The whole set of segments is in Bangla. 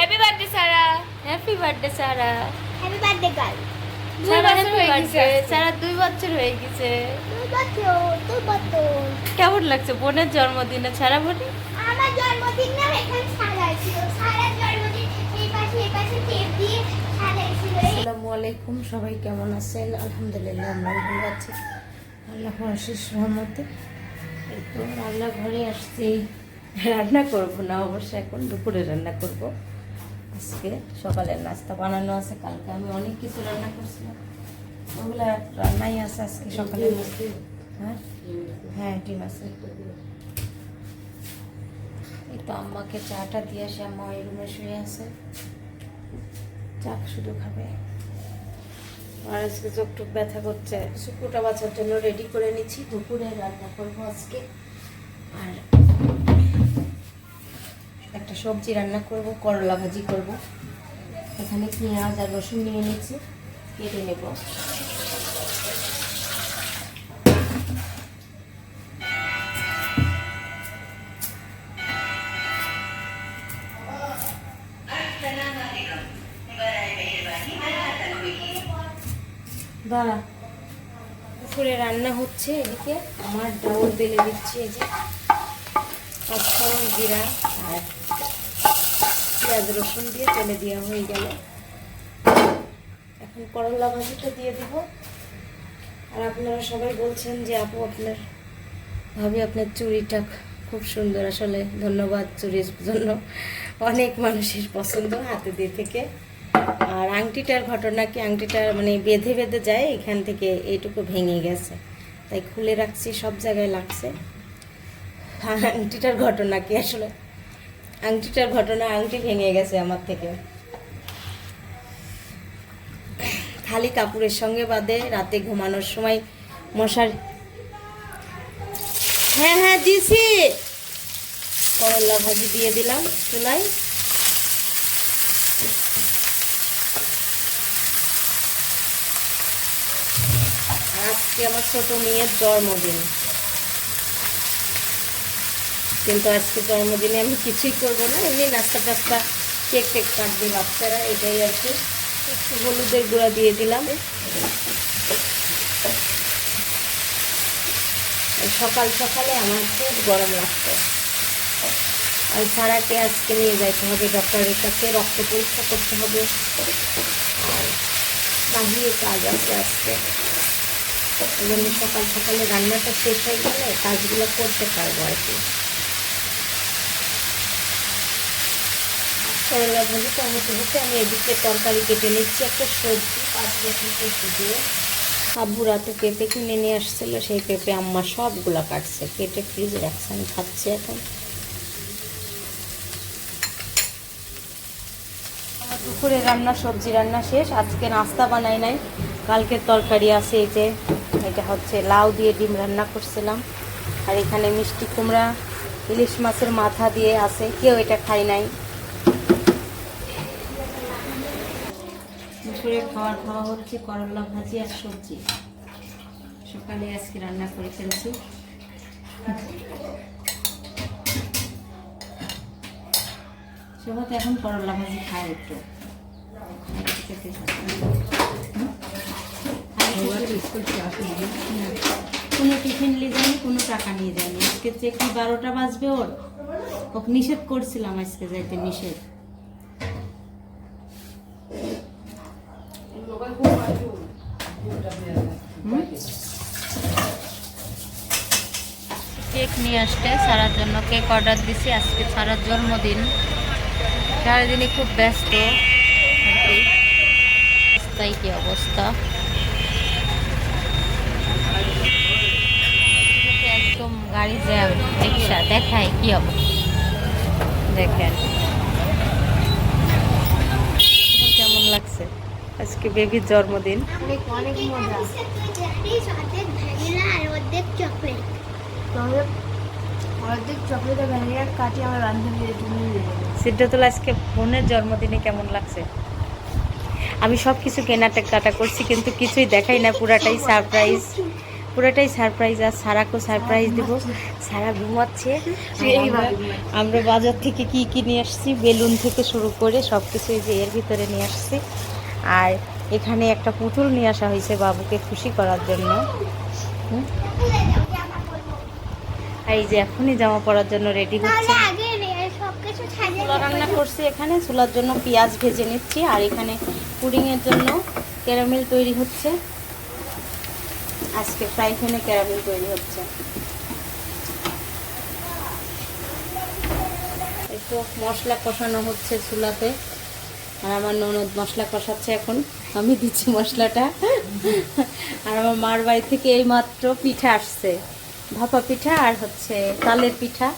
Happy birthday Sara. Happy birthday Sara. Happy birthday girl. 2 বছর হয়ে গেছে। সারা 2 বছর হয়ে গেছে। 2 বছর। কেমন লাগছে বোনের জন্মদিনে সারা বোনে? আমার জন্মদিন না এখানে সাজাইছিল। সারার জন্মদিন এই পাশে টেপ দিয়ে সাজাইছিল। আসসালামু আলাইকুম, সবাই কেমন আছেন? আলহামদুলিল্লাহ আমরা ভালো আছি আল্লাহর অশেষ রহমতে। এই তো রান্নাঘরে আসছি, রান্না করব না অবশ্য, এখন দুপুরে রান্না করব। আজকে সকালের নাস্তা বানানো আছে, কালকে আমি অনেক কিছু রান্না করছিলাম, ওগুলো রান্নাই আছে আজকে সকালে। হ্যাঁ হ্যাঁ ডিম আছে। এই তো আম্মাকে চাটা দিয়ে আসে, আম্মা ওই রুমে শুয়ে আছে, চা শুধু খাবে। আর আজকে চোখ টুক ব্যথা করছে, শুক্রটা বাছার জন্য রেডি করে নিচ্ছি, দুপুরে রান্না করবো আজকে। আর একটা সবজি রান্না করব, করলা ভাজি করব। এখানে পেঁয়াজ আর রসুন নিয়ে নিচ্ছি, কেটে নেব। বা দুপুরে রান্না হচ্ছে, এদিকে আমার ডাউল বেলে দিচ্ছি। এই যে পাঁচফোড়ন, জিরা আর পেঁয়াজ রসুন দিয়ে তেলে দেওয়া হয়ে গেল। এখন করলা ভাজিটা দিয়ে দিব। আর আপনারা সবাই বলছেন যে আপু আপনার ভাবি আপনার চুড়িটা খুব সুন্দর, আসলে ধন্যবাদ চুড়ির জন্য। অনেক মানুষের পছন্দ হাতে দিয়ে থেকে। আর আংটিটার ঘটনা কি, আংটিটা মানে বেঁধে বেঁধে যায়, এখান থেকে এইটুকু ভেঙে গেছে, তাই খুলে রাখছি, সব জায়গায় লাগছে। আংটিটার ঘটনা কি, আসলে আংটিটার ঘটনা, আংটি ভেঙে গেছে আমার থেকে। খালি কাপড়ের সঙ্গে বাঁধে, রাতে ঘুমানোর সময় মশার। হ্যাঁ হ্যাঁ দিছি। করলা ভাজি দিয়ে দিলাম চুলায়। আজকে আমার ছোট মেয়ের জন্মদিন, কিন্তু আজকে জন্মদিনে আমি কিছুই করবো না, এমনি নাস্তা টাস্তা, কেক টেক কাটবে বাচ্চারা, এটাই আর কি। একটু হলুদের গুঁড়া দিয়ে দিলাম। সকাল সকালে আমার খুব গরম লাগতো। আর সারাকে আজকে নিয়ে যাইতে হবে ডক্টরের কাছে, রক্ত পরীক্ষা করতে হবে। আর বাহিরে কাজ আছে আজকে, এই জন্য সকাল সকালে রান্নাটা শেষ হয়ে গেলে কাজগুলো করতে পারবো আর কি। করলা ভাজি টমেটো হচ্ছে, আমি এদিকে তরকারি কেটে নিচ্ছি, একটা সবজি 5 রকম পেঁপে দিয়ে। আব্বু রাতে পেঁপে কিনে নিয়ে আসছিল, সেই পেঁপে আম্মা সবগুলা কাটছে, কেটে ফ্রিজে রাখছে, আমি খাচ্ছি এখন। আমার দুপুরে রান্না, সবজি রান্না শেষ। আজকে নাস্তা বানাই নাই, কালকের তরকারি আছে। এই যে এটা হচ্ছে লাউ দিয়ে ডিম রান্না করছিলাম। আর এখানে মিষ্টি কুমড়া, ইলিশ মাছের মাথা দিয়ে আছে, কেউ এটা খাই নাই। দুপুরে খাওয়া হচ্ছে করলা ভাজি আর সবজি, সকালে আজকে রান্না করে ফেলছি। সবাই এখন করলা ভাজি খায় একটু। কোনো টিফিন নিয়ে যায়নি, কোনো টাকা নিয়ে যায়নি। আজকে যে কি 12টা বাজবে ওর, ওকে নিষেধ করছিলাম আজকে যাইতে, নিষেধ। কেক নিয়ে আসতে সারার জন্য কেক অর্ডার দিছি। আজকে সারার জন্মদিন, সারাদিনই খুব ব্যস্ত আর কি। তাই কি অবস্থা, একদম গাড়ি জ্যাম, রিক্সা দেখায় কি অবস্থা দেখেন। কেমন লাগছে আজকে বেবির জন্মদিন? অনেক মজা। অর্ধেক ভ্যানিলা আর অর্ধেক চকলেট। অর্ধেক চকলেট আর ভ্যানিলা কাটি আমার বান্ধবীর জন্য নিয়ে যাবো। সিদ্ধাতুল আজকে বোনের জন্মদিনে কেমন লাগছে? আমি সব কিছু কেনাকাটা করছি, কিন্তু কিছুই দেখাই না, পুরাটাই সারপ্রাইজ। পুরোটাই সারপ্রাইজ। আর সারাকেও সারপ্রাইজ দেবো। সারা ঘুমাচ্ছে। আমরা বাজার থেকে কি কি নিয়ে আসছি, বেলুন থেকে শুরু করে সব কিছু যে এর ভিতরে নিয়ে আসছি। আর এখানে একটা পুতুল নিয়ে আসা হয়েছে বাবুকে খুশি করার জন্য। আর এই যে এখনই জামা পরার জন্য রেডি হচ্ছে। চুলা রান্না করছি এখানে, চুলার জন্য পেঁয়াজ ভেজে নিচ্ছি। আর এখানে পুডিংয়ের জন্য ক্যারামেল তৈরি হচ্ছে। আজকে ফ্রাই প্যানে ক্যারামেল তৈরি হচ্ছে। একটু মশলা কষানো হচ্ছে চুলাতে। আর আমার ননদ মশলা কষাচ্ছে এখন, আমি দিচ্ছি মশলাটা। আর আমার মার বাড়ি থেকে এই মাত্র পিঠা আসছে, ভাপা পিঠা আর হচ্ছে তালের পিঠা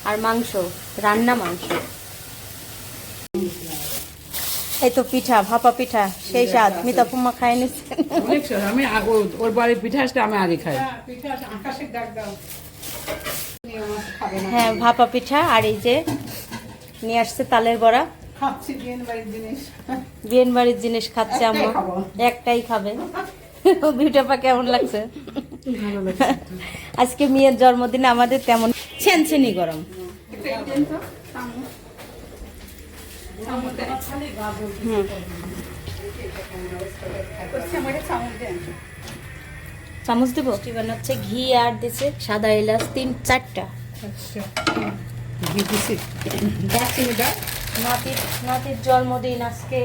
আর মাংস, রান্না মাংস। এই তো পিঠা, ভাপা পিঠা, সেই স্বাদ। মিতাপুমা খাই নিচ্ছেন। আমি ওর বাড়ির পিঠা আসলে আমি আগে খাই। হ্যাঁ, ভাপা পিঠা। আর এই যে নিয়ে আসছে তালের বড়া। বিয়েন বাড়ির জিনিস খাচ্ছে আম্মা, একটাই খাবে। ভিডিওটা কেমন লাগছে? আজকে মেয়ের জন্মদিনে আমাদের তেমন ছেনছেনি গরম। চামচ দিব। বানাচ্ছে ঘি আর দিছে সাদা এলাচ 3-4টা। নাতির জন্মদিন আজকে,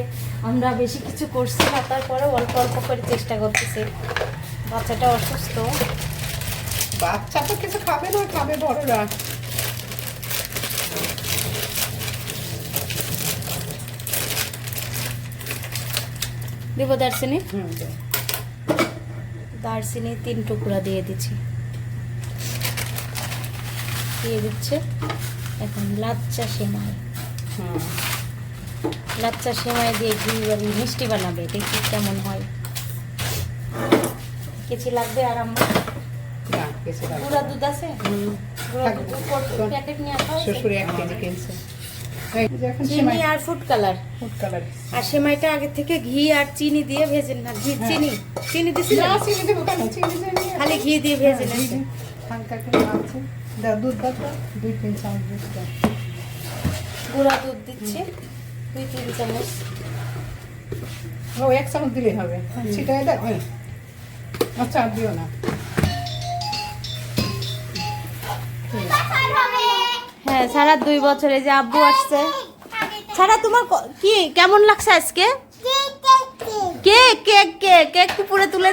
আমরা বেশি কিছু করছি না, তারপরে অল্প অল্প করে চেষ্টা করতেছি। বাচ্চাটা অসুস্থ। বাচ্চা তো কিছু খাবে না, খাবে বড়রা। দেব দারচিনি। দারচিনি 3 টুকরা দিয়ে দিচ্ছি। দিয়ে দিচ্ছে এখন লাচ্চা সেমাই। লাচ্চা সেমাই দিয়ে ঘি মিষ্টি বানাবে, দেখি কেমন হয়। কিছু লাগবে। আর আমার গুঁড়া দুধ আছে, গুঁড়া দুধ প্যাকেট নিয়ে আসা হয়েছে। শ্বশুর 1 কেজি কিনছে। চিনি আর ফুড কালার। আর সেমাইটা আগে থেকে ঘি আর চিনি দিয়ে ভেজে না, ঘি চিনি দিছি না, খালি ঘি দিয়ে ভেজে নিয়েছি। দুধ দাও 2-3 চামচ দুধ দাও। গুঁড়া দুধ দিচ্ছি 2-3 চামচ। 1 চামচ দিলেই হবে। ছিটাই দাও। আচ্ছা আর দিও না। হ্যাঁ, সারা 2 বছরে যে আব্বু আসছে। সারা তোমার কি কেমন লাগছে আজকে? কেক কেক কেক কেক উপরে তুলে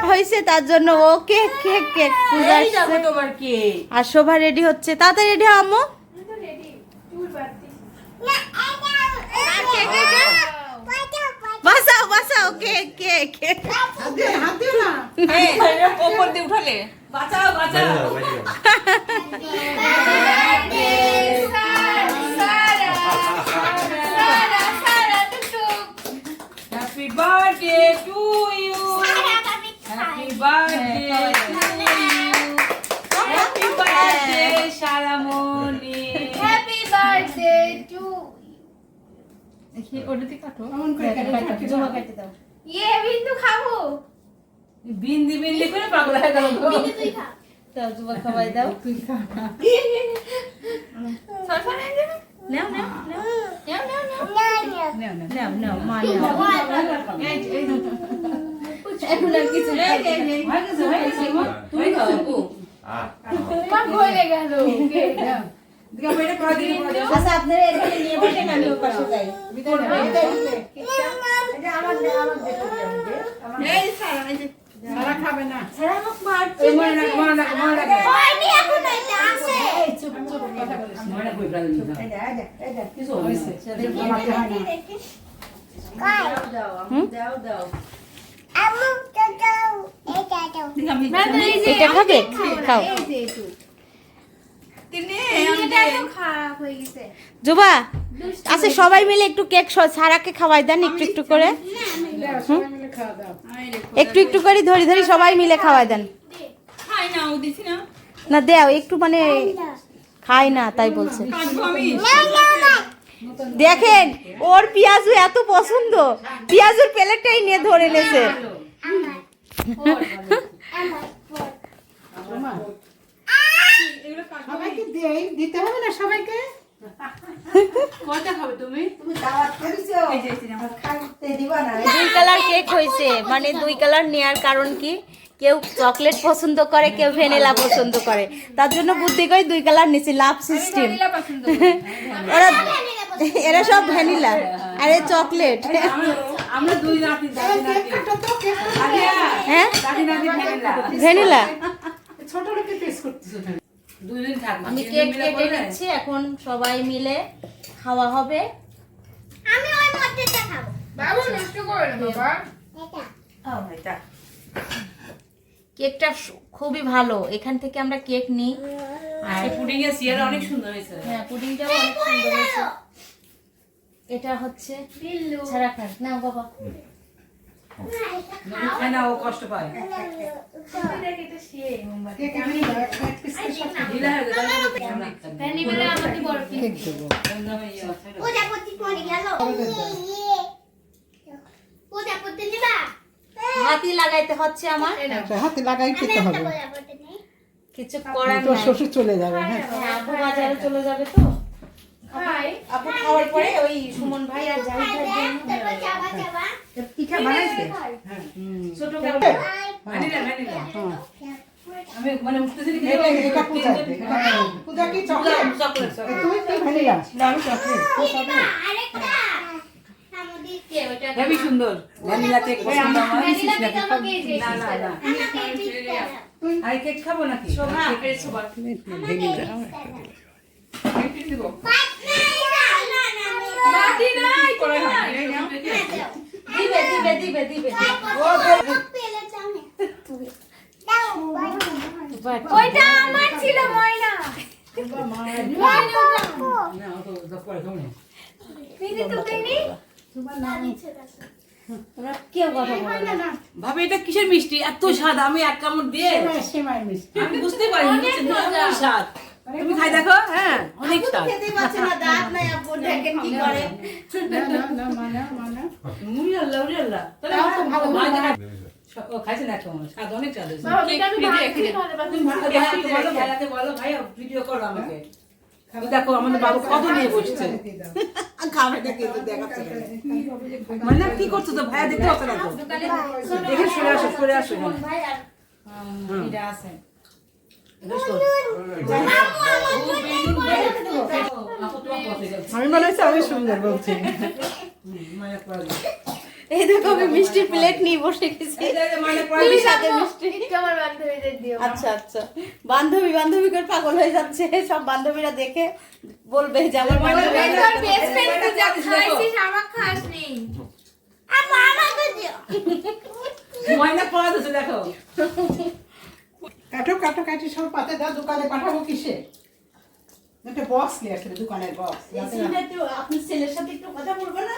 হয়েছে, তার জন্য ও কেক কেক কেক পূজা আসছে। আর শোভা রেডি হচ্ছে। তাড়াতাড়ি রেডি হও আম্মু। বাসাও বাসাও কেক কেক কেক। হাত দিও না। ওপর দিয়ে উঠালে বাঁচাও বাঁচাও। Happy birthday to you. Happy birthday to you. Happy birthday Sharamoni. Happy birthday to দেখি ওটাতে কাটো। এমন করে কাটো। জমা কাটতে দাও। ये बिंदु खाबो বিন্দি বিন্দি করে পাগল হয়ে গেল গো। बिंदु তুই খা দাও জমা খাওয়াই দাও। তুই খা। সরসর নিয়ে যাবে নাও নাও নাও নাও নাও নাও নাও না। নাও নাও মা নাও। এখন আর কিছু হয়ে গেছে মা। তুমি খাও আপু। মা ভরে গেল দিগা বাইরে করে দিই। আচ্ছা আপনারা এখানে নিয়ে বসেন, আমি ওর পাশে যাই। এই সারা এই যে সারা খাবে না। সারা আমাকে মারছে। এই মনে রাখ মনে রাখ মনে রাখ। হয়নি এখন এটা আছে এই চুপ চুপ কথা বলিস না। মনে রাখ কই প্রাণ দিন। এই কিছু হইছে। আমাকে হয় না। দাও দাও। আমু দাও এটা দাও এটা খাবে? খাও। তিনি এটা তো খারাপ হয়ে গেছে জুবা আচ্ছা সবাই মিলে একটু কেক সারাকে খাওয়াই দেন একটু একটু করে। সবাই মিলে খাওয়া দাও। একটু একটু করে ধরে ধরে সবাই মিলে খাওয়াই দেন। খাই না ও দিছি না। না দেও একটু, মানে খাই না তাই বলছে। কাটবো আমি। দেখেন ওর পেঁয়াজু এত পছন্দ, পেঁয়াজুর প্লেটটাই নিয়ে ধরে নেছে। তোমার এগুলো কাটবো সবাইকে দিতে হবে না সবাইকে। কয়টা খাবে তুমি? তুমি দাওয়াত করেছো, এই যে সিনেমা খাইতে দিবা না। 2 কালার কেক হয়েছে, মানে 2 কালার নেওয়ার কারণ কি, কেউ চকলেট পছন্দ করে, কেউ ভ্যানিলা পছন্দ করে, তার জন্য বুদ্ধি করে 2 কালার নিছি, লাভ সিস্টেম। ভ্যানিলা পছন্দ করি। ওরা এরা সব ভ্যানিলা আর এই চকলেট। আমরা দুই নাতি দাদি নাতি। হ্যাঁ দাদি নাতি ভ্যানিলা। ভ্যানিলা। ছোট লোকে টেস্ট করতেছো কেন? দুইজন থাকবো। আমি কেক কেটে নিচ্ছি, এখন সবাই মিলে খাওয়া হবে। আমি ওই মধ্যেটা খাবো। বাবু নষ্ট করে না বাবা। এটা। এটা কেকটা খুবই ভালো, এখান থেকে আমরা কেক নিই। আর পুডিং এর সিয়ারা অনেক সুন্দর হয়েছে। হ্যাঁ, পুডিংটাও অনেক সুন্দর হয়েছে। এটা হচ্ছে ছাড়া খান না বাবা। খায় না, ও কষ্ট পায়। কেক আমি এক পিস ঢিলা হয়ে গেছে। কেক দেবো। প্রজাপতি মরে গেল। প্রজাপতি নিবা? হাতি লাগাইতে হচ্ছে আমার, আচ্ছা, হাতে লাগাই আমি খেতে একটা হবে। প্রজাপতি নেই। কিছু করার তোর নাই। শ্বশুর চলে যাবে। হ্যাঁ, হ্যাঁ, আপু বাজারে চলে যাবে তো। আপু খাওয়ার পরে ওই সুমন ভাই আর জাহিদ ভাইয়ের জন্য তারপর চাবা চাবা। পিঠা বানাইছে। ছোট কাপ। Vanilla vanilla. আমি মানে উঠতেছি কি এটা পূজা দে। পূজা কি চকলেট? চকলেট তুমি কি ভ্যানিলা? না আমি চকলেট। আরেকটা। সামুদ্রিক হেবি সুন্দর। ভ্যানিলা কেক পছন্দ আমার। না না না। আমাকে দিতে আর কেক খাবো নাকি? শোভা। কেকের সবার ভ্যানিলা। কেক দিব। না বাটি নাই করে হয়। এই নাও। দিবে দিবে দিবে দিবে। পেলে চামে ওইটা আমার ছিল ময়না না ও তো জব করে খাবো না। তোমরা কেউ কথা বলো না। ভাবে এটা কিসের মিষ্টি? এত স্বাদ, আমি এক কামড় দিয়ে সেমাই মিষ্টি। আমি বুঝতে পারিনি যে এত স্বাদ। তুমি খাই দেখো, হ্যাঁ অনেক স্বাদ। খেতেই পারছে না, দাঁত নাই আপু, দেখেন কি করে। না মানা। মুড়ি আল্লাহ উড়ি আল্লাহ। তাহলে তাও তো ভালো ভাই না। দেখা- ও খাইছে না কেমন? স্বাদ অনেক স্বাদ হয়েছে। বাবা, কেক এটা আমি ফ্রিজে ভাত রেখে দে। দিয়ে খাওয়াতে পারবো। তুমি ভাত দিয়ে হাতে বলো, ভাইয়াকে বলো, ভাইয়া ভিডিও করো আমাকে। এই দেখো আমাদের বাবু কত নিয়ে বসছে। খাবারটা কিন্তু দেখাচ্ছে না। মানে কি করছো তো ভাইয়া, দেখতে পাচ্ছ না তো? দেখে সরে আসো সরে আসো। সুমন ভাই আর এটা আছে। আমি মনে হচ্ছে আমি সুন্দর বলছি। এই দেখো আমি মিষ্টির প্লেট নিয়ে বসে গেছি। প্লিজ আগে মিষ্টি। আচ্ছা আচ্ছা, বান্ধবী বান্ধবী করে পাগল হয়ে যাচ্ছে, সব বান্ধবীরা দেখে বলবে যে আমার বান্ধবী। আমাকে দিও ময়না পড়া দিচ্ছে দেখো। কাটো কাটি সব পাতে দাও, দোকানে পাঠাবো কিসে? একটা বক্স নিয়ে আসলে, দোকানের বক্স। আপনি ছেলের সাথে একটু কথা বলবে না?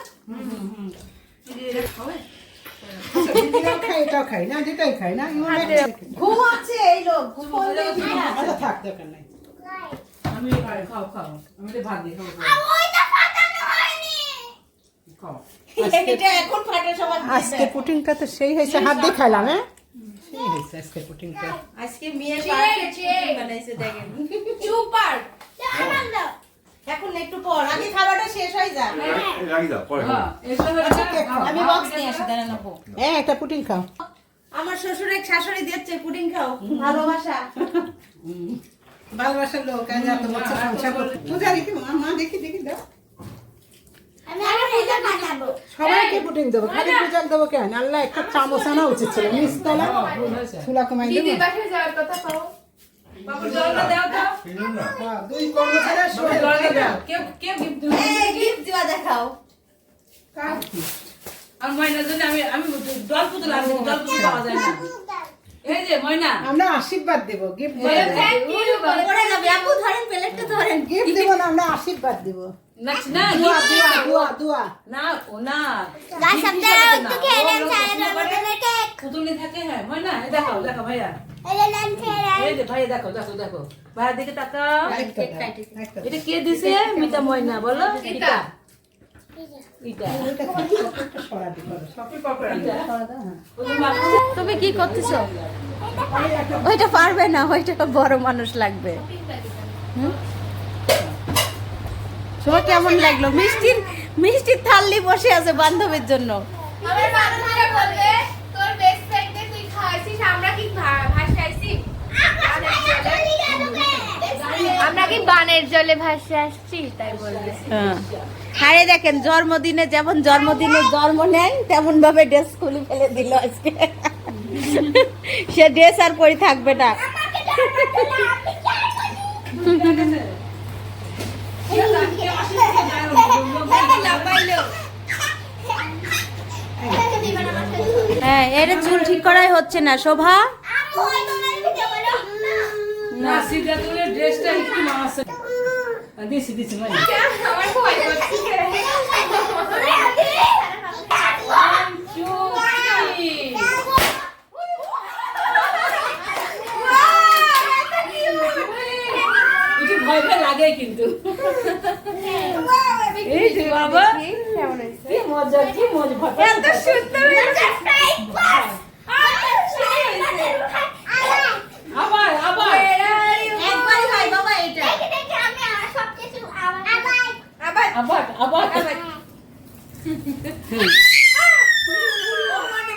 এটাও খাই না, যেটাই খাই না। ঘুমাচ্ছে এই লোক, ফোন দিয়ে ঘুমাচ্ছে। আচ্ছা থাক, দরকার নাই। আমি খাও খাও, আমি তো ভাত দিয়ে খাবো। ওইটা ফাটানো হয়নি খাও। এটা এখন ফাটে সবার দিতে। আজকে পুটিংটা তো সেই হয়েছে, হাত দিয়ে খাইলাম। হ্যাঁ, সেই হয়েছে আজকে পুটিংটা। আজকে মেয়ে পারফেক্ট পুডিং বানাইছে দেখেন। সুপার। আমার দাও এখন একটু পর, আগে খাবারটা শেষ হয়ে যাক। হ্যাঁ, এগুলো হলো খাও। আমি বক্স নিয়ে আসি, দাঁড়ান আপু। হ্যাঁ, একটা পুটিং খাও। আমার শ্বশুরে শাশুড়ি দিচ্ছে পুডিং খাও, ভালোবাসা। ভালোবাসার লোক আজ এত বছর সংসার করতে। পূজা দেখি মা, দেখি দাও। আমি আবার পূজা পাঠাবো সবাইকে পুটিং দেবো, খালি পূজা দেবো কেন? আল্লাহ একটা চামচ আনা উচিত ছিল। নিচতলা চুলা কমাই দেবো। বাবুর জলটা দাও তো। হ্যাঁ, 2 কর্মচারী সবাই জলটা দাও। কেউ কেউ গিফট দিবে। এই গিফট দিবা দেখাও। আর ময়নার জন্য আমি জল পুতুল আনছি, জল পুতুল পাওয়া যায় না। এই যে ময়না, আমরা আশীর্বাদ দেব, গিফট দেব না। পড়ে যাবে আপু, ধরেন প্লেটটা ধরেন। গিফট দেব না, আমরা আশীর্বাদ দেব। না না দোয়া gift দোয়া দিবে। দোয়া দোয়া। না ও না গাছ gift সপ্তাহে হিসাবে একটু না। খেয়ে ও নেন লোক সারা পছন্দ করে, জন্মদিনের কেক পুতুল নিয়ে থাকে। হ্যাঁ ময়না, এই দেখো দেখো ভাইয়া, এটা নেন খেয়ে নেন এই যে ভাইয়া দেখো দেখো দেখো, ভাইয়া দিকে তাকাও। একটা দাও, একটা দাও। এটা কে দিছে? মিতা ময়না বলো। এটা এটা এটা সরা দি করো। এটা। সরা দাও, হ্যাঁ। ওদের মা- তুমি কি করতেছো? ওইটা পারবে না, ওইটা বড় মানুষ লাগবে। শোভা কেমন লাগলো? মিষ্টির থালি বসে আছে বান্ধবীর জন্য। আমার বান্ধবীরা বলবে তোর বেস্ট ফ্রেন্ডকে তুই খাওয়াইছিস, আমরা কি ভাসাইছি? আমরা কি বানের জলে ভাসে আসছি তাই বলবে। আরে দেখেন, জন্মদিনে যেমন জন্মদিনে জন্ম নেয় তেমন ভাবে ড্রেস খুলে ফেলে দিল আজকে। সে ড্রেস আর পরে থাকবে না। হ্যাঁ, এর চুল ঠিক করাই হচ্ছে না শোভা। না সিধা তুলে ড্রেসটা একটু মাসে দিছি মানে আমার ভয় করছে। একটু ভয় লাগে কিন্তু। এই যে বাবা কি মজা এত সুন্দর আবার একবারই হয় বাবা এটা। আবার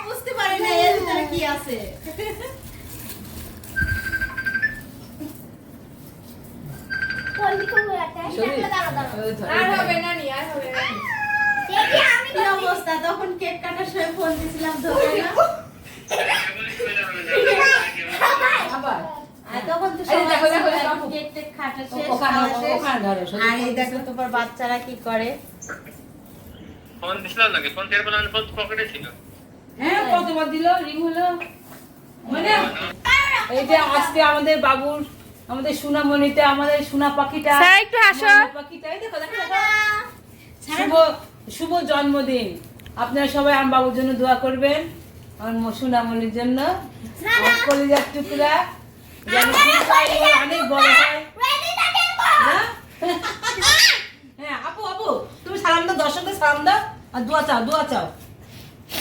বুঝতে পারি না এর ভিতরে কি আছে। আর হবে না নি, আর হবে না। কি অবস্থা? তখন কেক কাটার সময় ফোন দিছিলাম ধরে না। আবার আর তখন তো এই দেখো, সবাই দেখো, দেখো। কেক টেক কাটা শেষ, ওখানে খাওয়া শেষ। ওখানে ধরো আর এই দেখো তোমার বাচ্চারা কি করে। ফোন দিছিলাম নাকি? ফোন ছেড়ে বললাম ফোন পকেটে ছিল। হ্যাঁ কতবার দিল রিং হলো মানে এই যে আজকে আমাদের বাবুর আমাদের সোনামণিটা আমাদের সোনা পাখিটা স্যার, একটু হাসো। ময়না পাখিটা এই দেখো দেখো শুভ শুভ জন্মদিন। আপনারা সবাই আমার বাবুর জন্য দোয়া করবেন, আমার সোনামণির জন্য। আমার কলিজার টুকরা যেন অনেক বড় হয় না? হ্যাঁ আপু তুমি সালাম দাও, দর্শকদের সালাম দাও আর দোয়া চাও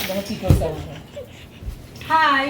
দেখো কি করছে। হাই